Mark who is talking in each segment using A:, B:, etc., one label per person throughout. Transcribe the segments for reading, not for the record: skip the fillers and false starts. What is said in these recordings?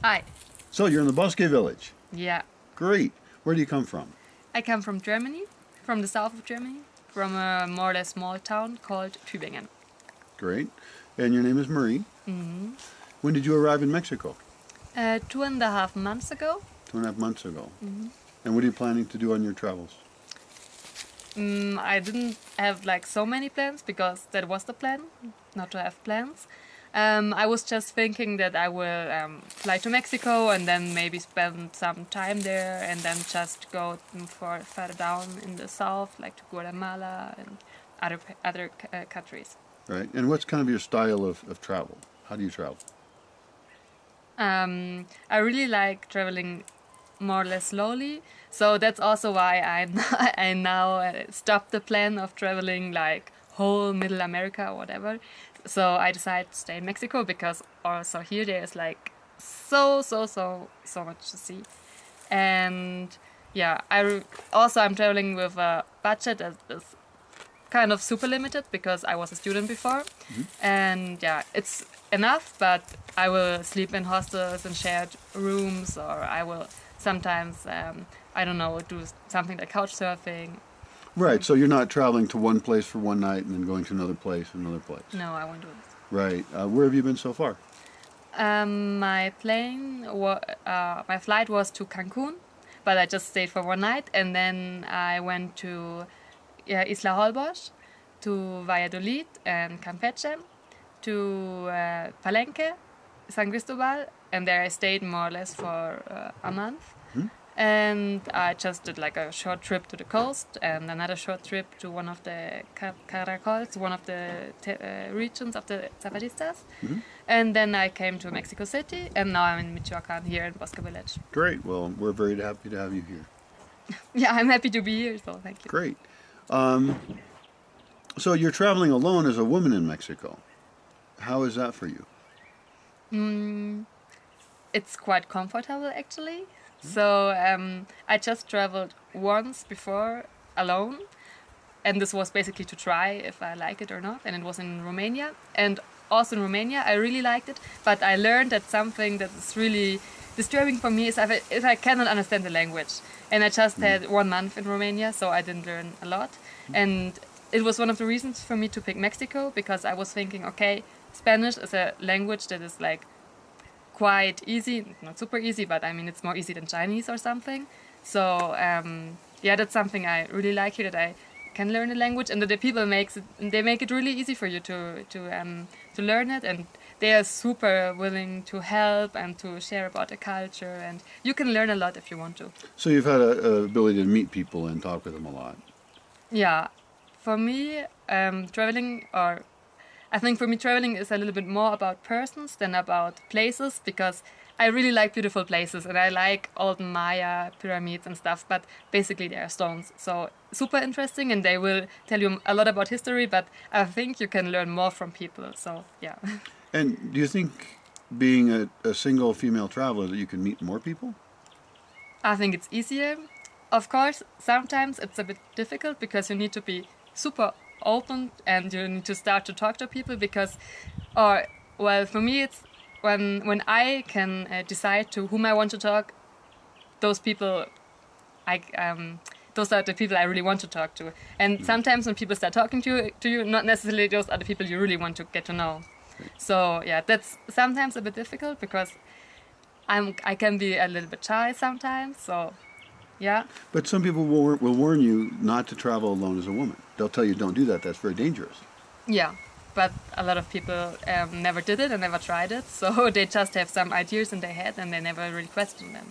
A: Hi.
B: So you're in the Bosque Village.
A: Yeah.
B: Great. Where do you come from?
A: I come from Germany, from the south of Germany, from a more or less small town called Tübingen.
B: Great. And your name is Marie.
A: Mm-hmm.
B: When did you arrive in Mexico?
A: 2.5 months ago.
B: 2.5 months ago.
A: Mm-hmm.
B: And what are you planning to do on your travels?
A: I didn't have like so many plans because that was the plan, not to have plans. I was just thinking that I will fly to Mexico and then maybe spend some time there and then just go for further down in the south, like to Guatemala and other countries.
B: Right. And what's kind of your style of travel? How do you travel?
A: I really like traveling more or less slowly, so that's also why I now stopped the plan of traveling like whole Middle America or whatever. So I decided to stay in Mexico because also here there's like so much to see. And yeah, I'm traveling with a budget that is kind of super limited because I was a student before.
B: Mm-hmm.
A: And yeah, it's enough, but I will sleep in hostels and shared rooms, or I will sometimes I don't know, do something like couch surfing.
B: Right. So you're not traveling to one place for one night and then going to another place and another place.
A: No, I won't do this.
B: Right. Where have you been so far?
A: My flight was to Cancun, but I just stayed for one night, and then I went to Isla Holbox, to Valladolid and Campeche, to Palenque, San Cristobal, and there I stayed more or less for a month.
B: Hmm?
A: And I just did like a short trip to the coast and another short trip to one of the caracols, one of the regions of the Zapatistas.
B: Mm-hmm.
A: And then I came to Mexico City, and now I'm in Michoacan, here in Bosque Village.
B: Great. Well, we're very happy to have you here.
A: Yeah, I'm happy to be here, so thank you.
B: Great. So you're traveling alone as a woman in Mexico. How is that for you?
A: It's quite comfortable, actually. So I just traveled once before alone, and this was basically to try if I like it or not, and it was in Romania. And also in Romania, I really liked it, but I learned that something that is really disturbing for me is if I cannot understand the language. And I just had 1 month in Romania, so I didn't learn a lot. And it was one of the reasons for me to pick Mexico, because I was thinking, okay, Spanish is a language that is like quite easy, not super easy, but I mean it's more easy than Chinese or something. So yeah, that's something I really like here, that I can learn a language, and that the people make it really easy for you to learn it, and they are super willing to help and to share about the culture, and you can learn a lot if you want to.
B: So you've had a ability to meet people and talk with them a lot.
A: Yeah, for me, I think for me traveling is a little bit more about persons than about places, because I really like beautiful places and I like old Maya pyramids and stuff, but basically they are stones. So super interesting, and they will tell you a lot about history, but I think you can learn more from people, so yeah.
B: And do you think, being a single female traveler, that you can meet more people?
A: I think it's easier. Of course, sometimes it's a bit difficult because you need to be super open and you need to start to talk to people because, for me it's when I can decide to whom I want to talk, those people, those are the people I really want to talk to. And sometimes when people start talking to you, not necessarily those are the people you really want to get to know. So yeah, that's sometimes a bit difficult because I can be a little bit shy sometimes. So yeah.
B: But some people will warn you not to travel alone as a woman. They'll tell you, don't do that, that's very dangerous.
A: Yeah, but a lot of people never did it and never tried it, so they just have some ideas in their head and they never really question them.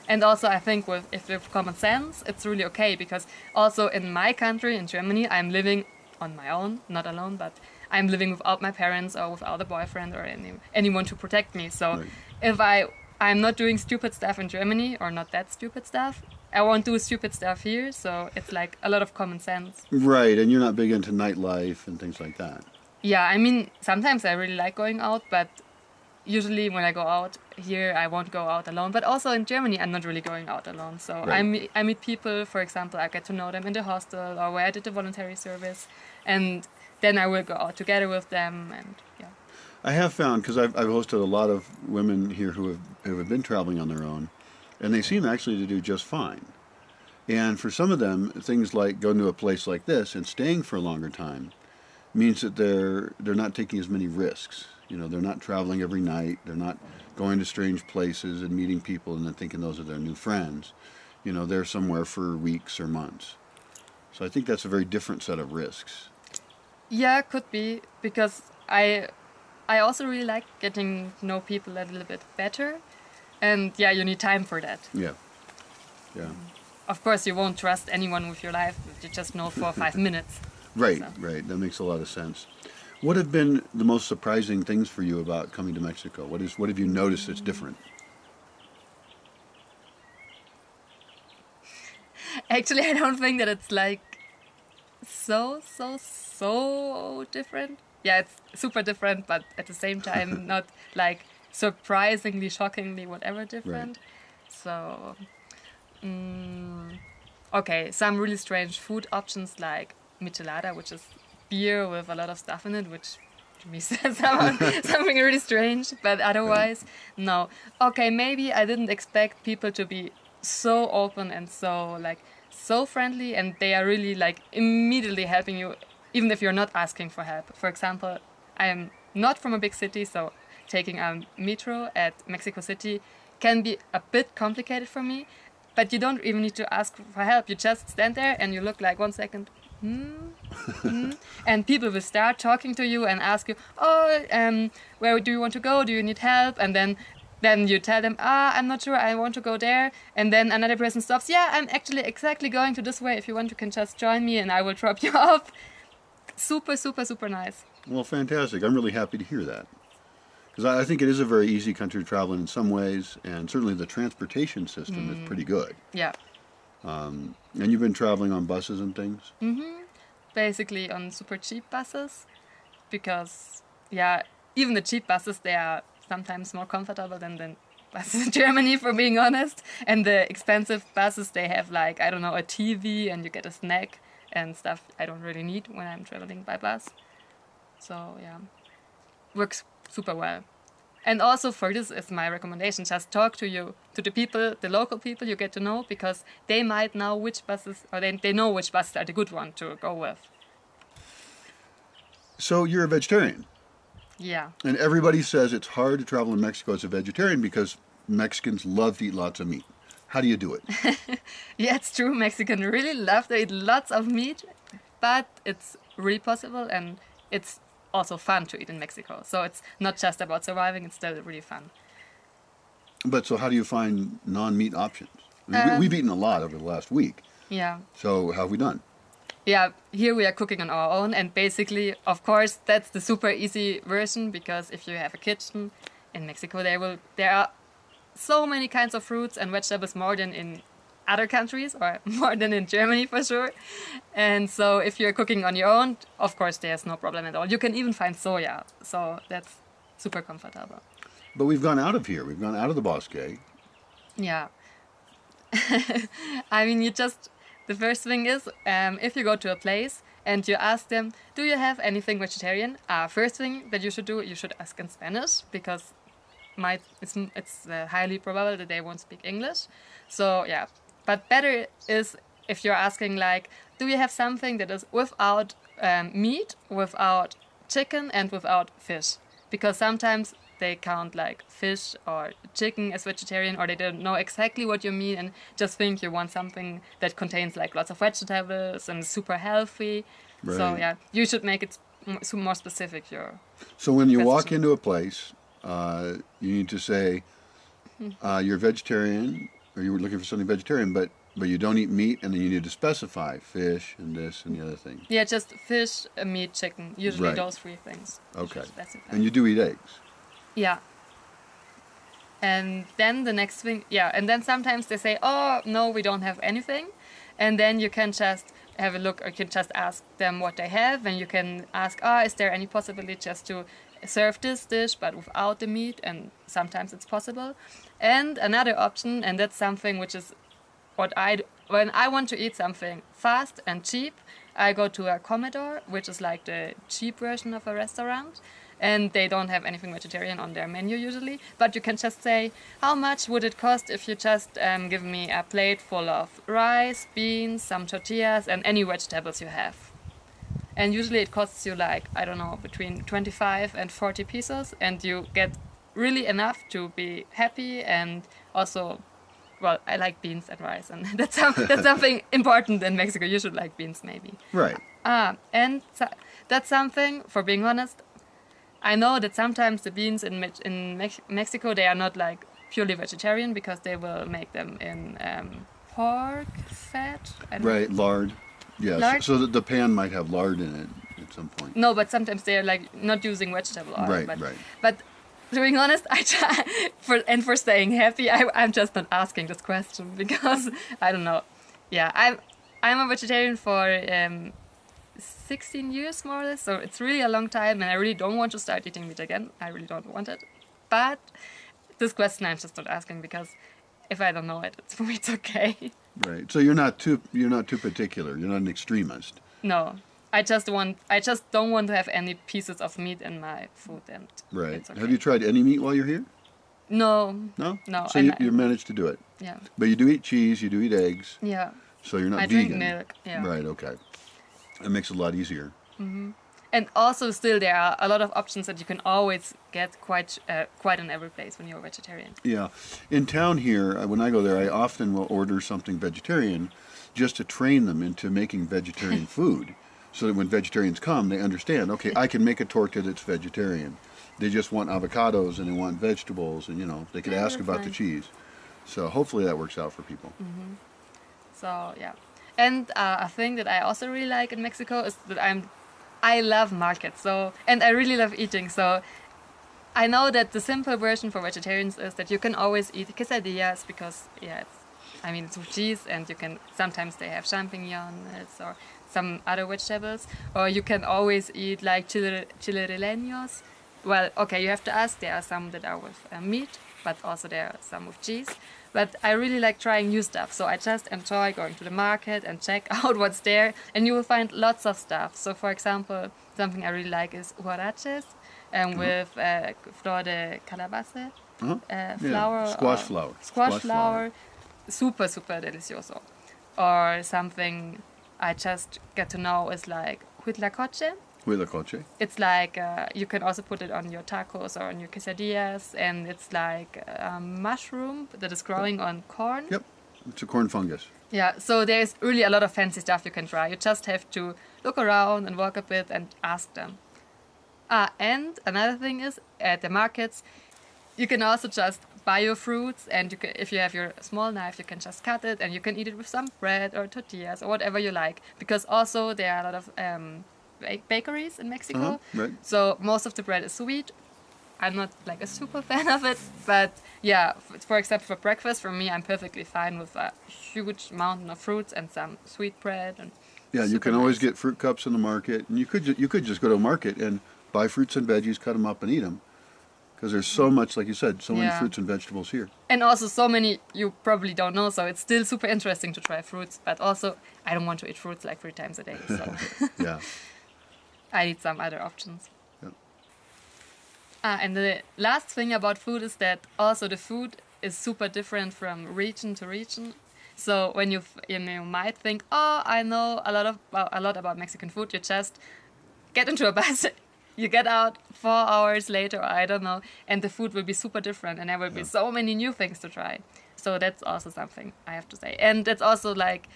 A: And also I think if you have common sense, it's really okay, because also in my country, in Germany, I'm living on my own, not alone, but I'm living without my parents or without a boyfriend or anyone to protect me. So
B: Right.
A: if I'm not doing stupid stuff in Germany, or not that stupid stuff, I won't do stupid stuff here, so it's like a lot of common sense.
B: Right, and you're not big into nightlife and things like that.
A: Yeah, I mean, sometimes I really like going out, but usually when I go out here, I won't go out alone. But also in Germany, I'm not really going out alone. So
B: Right.
A: I meet people, for example, I get to know them in the hostel or where I did the voluntary service, and then I will go out together with them, and yeah.
B: I have found, because I've hosted a lot of women here who have been traveling on their own, and they seem actually to do just fine. And for some of them, things like going to a place like this and staying for a longer time means that they're not taking as many risks. You know, they're not traveling every night. They're not going to strange places and meeting people and then thinking those are their new friends. You know, they're somewhere for weeks or months. So I think that's a very different set of risks.
A: Yeah, could be, because I also really like getting to know people a little bit better, and yeah, you need time for that.
B: Yeah, yeah.
A: Of course, you won't trust anyone with your life that you just know for 5 minutes.
B: Right,
A: So.
B: right. That makes a lot of sense. What have been the most surprising things for you about coming to Mexico? What have you noticed that's different?
A: Actually, I don't think that it's like so different. Yeah, it's super different, but at the same time, not like surprisingly, shockingly, whatever different. So, okay, some really strange food options like michelada, which is beer with a lot of stuff in it, which to me says something really strange, but otherwise, no. Okay, maybe I didn't expect people to be so open and so friendly, and they are really like immediately helping you, even if you're not asking for help. For example, I am not from a big city, so taking a metro at Mexico City can be a bit complicated for me, but you don't even need to ask for help. You just stand there and you look like 1 second, and people will start talking to you and ask you, where do you want to go? Do you need help? And then you tell them, I'm not sure, I want to go there. And then another person stops, yeah, I'm actually exactly going to this way. If you want, you can just join me and I will drop you off. Super, super, super nice.
B: Well, fantastic. I'm really happy to hear that. Because I think it is a very easy country to travel in some ways, and certainly the transportation system is pretty good.
A: Yeah.
B: And you've been traveling on buses and things?
A: Basically on super cheap buses, because, yeah, even the cheap buses, they are sometimes more comfortable than the buses in Germany, for being honest. And the expensive buses, they have like, I don't know, a TV and you get a snack and stuff I don't really need when I'm traveling by bus. So yeah, works super well. And also for this is my recommendation, just talk to the people, the local people you get to know, because they might know which buses, or they know which buses are the good one to go with.
B: So you're a vegetarian.
A: Yeah.
B: And everybody says it's hard to travel in Mexico as a vegetarian because Mexicans love to eat lots of meat. How do you do it?
A: Yeah, it's true. Mexicans really love to eat lots of meat, but it's really possible, and it's also fun to eat in Mexico. So it's not just about surviving, it's still really fun.
B: But so how do you find non-meat options? I mean, we've eaten a lot over the last week.
A: Yeah.
B: So how have we done?
A: Yeah, here we are cooking on our own, and basically, of course, that's the super easy version, because if you have a kitchen in Mexico, there are so many kinds of fruits and vegetables, more than in other countries, or more than in Germany for sure. And so if you're cooking on your own, of course, there's no problem at all. You can even find soya, so that's super comfortable.
B: But we've gone out of here. We've gone out of the Bosque.
A: Yeah. I mean, the first thing is, if you go to a place and you ask them, do you have anything vegetarian? First thing that you should do, you should ask in Spanish, because it's highly probable that they won't speak English. So yeah, but better is if you're asking like, do you have something that is without meat, without chicken, and without fish? Because sometimes they count like fish or chicken as vegetarian, or they don't know exactly what you mean and just think you want something that contains like lots of vegetables and super healthy.
B: Right.
A: So yeah, you should make it more specific.
B: So when you walk
A: question.
B: into a place, you need to say you're vegetarian, or you're looking for something vegetarian, but you don't eat meat, and then you need to specify fish and this and the other thing.
A: Yeah, just fish, meat, chicken. Usually
B: Right.
A: those three things.
B: Okay.
A: Specify.
B: And you do eat eggs.
A: Yeah. And then the next thing, yeah, and then sometimes they say, oh, no, we don't have anything. And then you can just have a look, or you can just ask them what they have, and you can ask, is there any possibility just to serve this dish but without the meat? And sometimes it's possible. And another option, and that's something which is when I want to eat something fast and cheap, I go to a comedor, which is like the cheap version of a restaurant. and they don't have anything vegetarian on their menu usually. But you can just say, how much would it cost if you just give me a plate full of rice, beans, some tortillas, and any vegetables you have. And usually it costs you like, I don't know, between 25 and 40 pesos, and you get really enough to be happy. And also, well, I like beans and rice, and that's something important in Mexico. You should like beans, maybe.
B: Right.
A: And that's something, for being honest, I know that sometimes the beans in Mexico, they are not like purely vegetarian because they will make them in pork fat.
B: Right, lard. Yes.
A: Lard?
B: So that the pan might have lard in it at some point.
A: No, but sometimes they are like not using vegetable oil.
B: Right,
A: but,
B: right.
A: But to be honest, I try for staying happy, I'm just not asking this question because I don't know. Yeah, I'm a vegetarian for 16 years more or less, so it's really a long time, and I really don't want to start eating meat again. I really don't want it. But this question I'm just not asking because if I don't know it, for me it's okay.
B: Right. So you're not too particular. You're not an extremist.
A: No. I just don't want to have any pieces of meat in my food, and
B: Right.
A: it's okay.
B: Have you tried any meat while you're here?
A: No.
B: No.
A: No.
B: So you managed to do it.
A: Yeah.
B: But you do eat cheese. You do eat eggs.
A: Yeah.
B: So you're not
A: I
B: vegan.
A: drink milk. Yeah.
B: Right. Okay. It makes it a lot easier.
A: And also, still, there are a lot of options that you can always get quite in every place when you're a vegetarian.
B: Yeah. In town here, when I go there, I often will order something vegetarian just to train them into making vegetarian food. So that when vegetarians come, they understand, okay, I can make a torta that's vegetarian. They just want avocados and they want vegetables, and, they could ask about the cheese. So hopefully that works out for people.
A: So, yeah. And a thing that I also really like in Mexico is that I love markets. So, and I really love eating. So I know that the simple version for vegetarians is that you can always eat quesadillas because, it's with cheese, and sometimes they have champignons or some other vegetables. Or you can always eat like chile rellenos. Well, okay, you have to ask. There are some that are with meat, but also there are some with cheese. But I really like trying new stuff, so I just enjoy going to the market and check out what's there, and you will find lots of stuff. So, for example, something I really like is huaraches, with flor de calabaza, flower.
B: Squash flower.
A: Squash flower. Super, super delicioso. Or something I just get to know is like huitlacoche.
B: Huitlacoche.
A: It's like, you can also put it on your tacos or on your quesadillas, and it's like a mushroom that is growing on corn.
B: Yep, it's a corn fungus.
A: Yeah, so there's really a lot of fancy stuff you can try. You just have to look around and walk a bit and ask them. And another thing is, at the markets, you can also just buy your fruits, and if you have your small knife, you can just cut it, and you can eat it with some bread or tortillas or whatever you like. Because also there are a lot of bakeries in Mexico,
B: right.
A: So most of the bread is sweet. I'm not like a super fan of it, but yeah, for example, for breakfast, for me, I'm perfectly fine with a huge mountain of fruits and some sweet bread. And
B: yeah, you can always get fruit cups in the market, and you could just go to a market and buy fruits and veggies, cut them up and eat them, because there's so much, like you said, so many fruits and vegetables here.
A: And also so many you probably don't know, so it's still super interesting to try fruits, but also I don't want to eat fruits like 3 times a day, so
B: Yeah.
A: I need some other options.
B: Yeah.
A: And the last thing about food is that also the food is super different from region to region. So when you might think, oh, I know a lot about Mexican food, you just get into a bus, you get out 4 hours later, or I don't know, and the food will be super different, and there will be so many new things to try. So that's also something I have to say. And that's also like,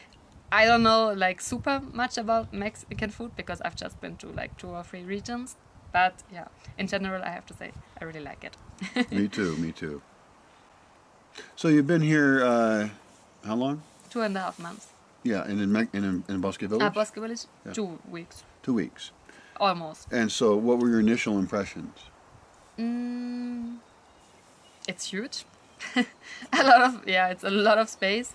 A: I don't know like super much about Mexican food because I've just been to like 2 or 3 regions. But yeah, in general, I have to say I really like it.
B: Me too. So you've been here how long?
A: 2.5 months.
B: Yeah, and in Bosque Village?
A: Bosque Village,
B: Yeah.
A: 2 weeks.
B: 2 weeks.
A: Almost.
B: And so what were your initial impressions?
A: It's huge. It's a lot of space.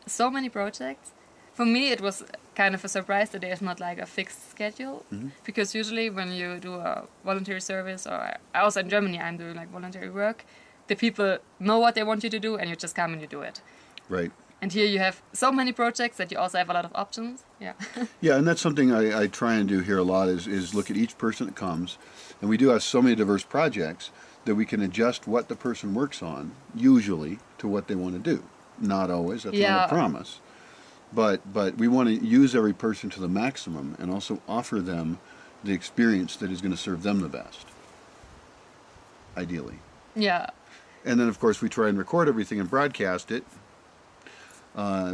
A: So many projects. For me, it was kind of a surprise that there's not like a fixed schedule, because usually when you do a voluntary service, or also in Germany, I'm doing like voluntary work, the people know what they want you to do, and you just come and you do it.
B: Right.
A: And here you have so many projects that you also have a lot of options. Yeah.
B: Yeah, and that's something I try and do here a lot is look at each person that comes. And we do have so many diverse projects that we can adjust what the person works on, usually, to what they want to do. Not always, that's not a promise. But we want to use every person to the maximum and also offer them the experience that is going to serve them the best, ideally.
A: Yeah.
B: And then, of course, we try and record everything and broadcast it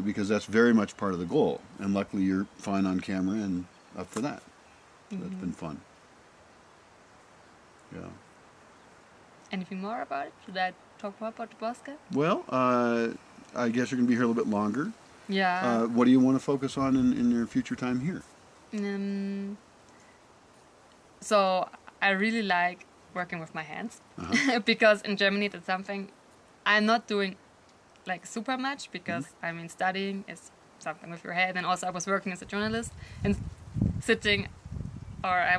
B: because that's very much part of the goal. And luckily, you're fine on camera and up for that. So that's been fun. Yeah.
A: Anything more about it? Should I talk more about the Bosque?
B: Well, I guess you're going to be here a little bit longer.
A: Yeah.
B: What do you want to focus on in your future time here?
A: So I really like working with my hands because in Germany that's something I'm not doing like super much because I mean studying is something with your head, and also I was working as a journalist and I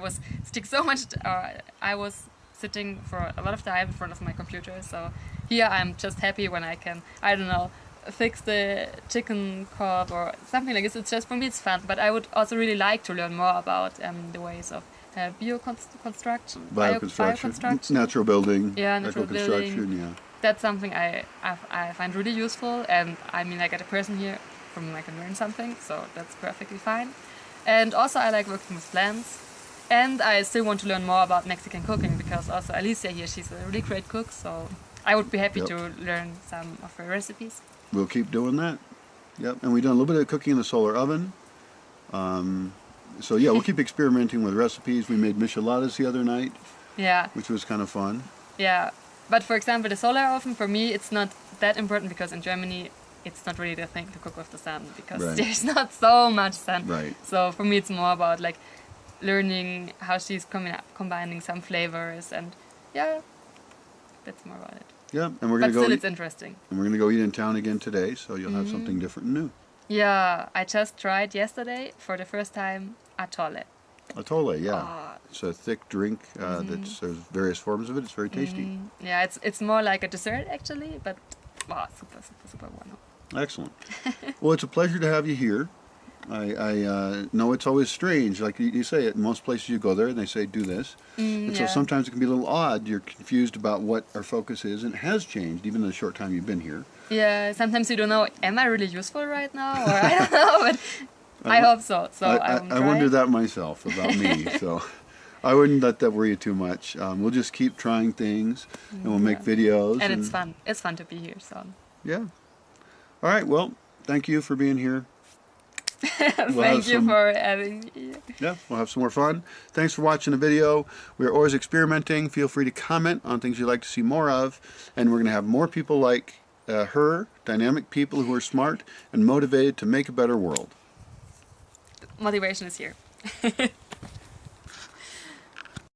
A: was sitting for a lot of time in front of my computer. So here I'm just happy when I can, I don't know, fix the chicken coop or something like this. It's just, for me it's fun, but I would also really like to learn more about the ways of bioconstruction,
B: natural building,
A: natural
B: eco-construction,
A: building. That's something I find really useful, and I mean I get a person here from whom I can learn something, so that's perfectly fine. And also I like working with plants, and I still want to learn more about Mexican cooking because also Alicia here, she's a really great cook, so I would be happy to learn some of her recipes.
B: We'll keep doing that. Yep, and we've done a little bit of cooking in the solar oven. So yeah, we'll keep experimenting with recipes. We made micheladas the other night, which was kind of fun.
A: Yeah, but for example, the solar oven, for me, it's not that important because in Germany, it's not really the thing to cook with the sun because there's not so much sun.
B: Right.
A: So for me, it's more about like learning how she's combining some flavors, and that's more about it.
B: Yeah, and we're gonna
A: go. But still, it's interesting.
B: And we're gonna go eat in town again today, so you'll have something different and new.
A: Yeah, I just tried yesterday for the first time atole.
B: Atole, yeah. It's a thick drink. There's various forms of it. It's very tasty.
A: Yeah, it's more like a dessert actually, but super bueno.
B: Excellent. Well, it's a pleasure to have you here. I know it's always strange. Like you say, at most places you go there and they say, do this. And so sometimes it can be a little odd. You're confused about what our focus is, and it has changed even in the short time you've been here.
A: Yeah, sometimes you don't know, am I really useful right now? Or I don't know, but I hope so. So
B: I wonder that myself about me. So I wouldn't let that worry you too much. We'll just keep trying things, and we'll make videos.
A: And it's fun. It's fun to be here. So
B: yeah. All right. Well, thank you for being here.
A: Thank you for having me.
B: Yeah, we'll have some more fun. Thanks for watching the video. We're always experimenting. Feel free to comment on things you'd like to see more of. And we're going to have more people like her, dynamic people who are smart and motivated to make a better world.
A: Motivation is here.